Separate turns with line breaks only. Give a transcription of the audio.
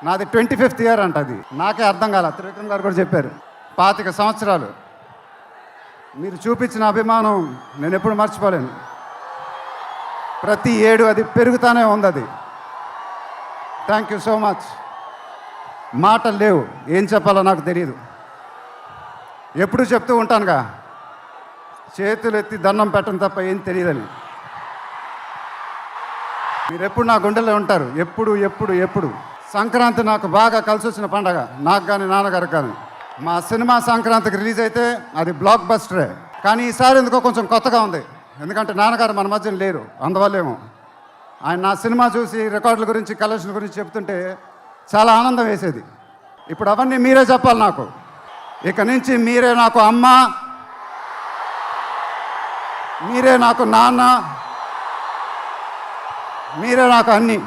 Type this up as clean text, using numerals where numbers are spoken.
నాది 25th year అంట. అది నాకే అర్థం కాల. త్రివిక్రమ్ గారు కూడా చెప్పారు 25 సంవత్సరాలు మీరు చూపించిన అభిమానం నేను ఎప్పుడు మర్చిపోలేను. ప్రతి ఏడు అది పెరుగుతానే ఉంది. అది థ్యాంక్ యూ సో మచ్. మాటలు లేవు, ఏం చెప్పాలో నాకు తెలియదు. ఎప్పుడు చెప్తూ ఉంటానుగా, చేతులు ఎత్తి దండం పెట్టడం తప్ప ఏం తెలియదని. మీరు ఎప్పుడు నా గుండెల్లో ఉంటారు, ఎప్పుడు ఎప్పుడు ఎప్పుడు. సంక్రాంతి నాకు బాగా కలిసి వచ్చిన పండగ, నాకు కానీ నాన్నగారికి కానీ. మా సినిమా సంక్రాంతికి రిలీజ్ అయితే అది బ్లాక్ బస్టరే. కానీ ఈసారి ఎందుకో కొంచెం కొత్తగా ఉంది, ఎందుకంటే నాన్నగారు మన మధ్యన లేరు, అందువల్లేమో. ఆయన నా సినిమా చూసి రికార్డుల గురించి కలెక్షన్ గురించి చెప్తుంటే చాలా ఆనందం వేసేది. ఇప్పుడు అవన్నీ మీరే చెప్పాలి నాకు. ఇక నుంచి మీరే నాకు అమ్మ, మీరే నాకు నాన్న, మీరే నాకు అన్నీ.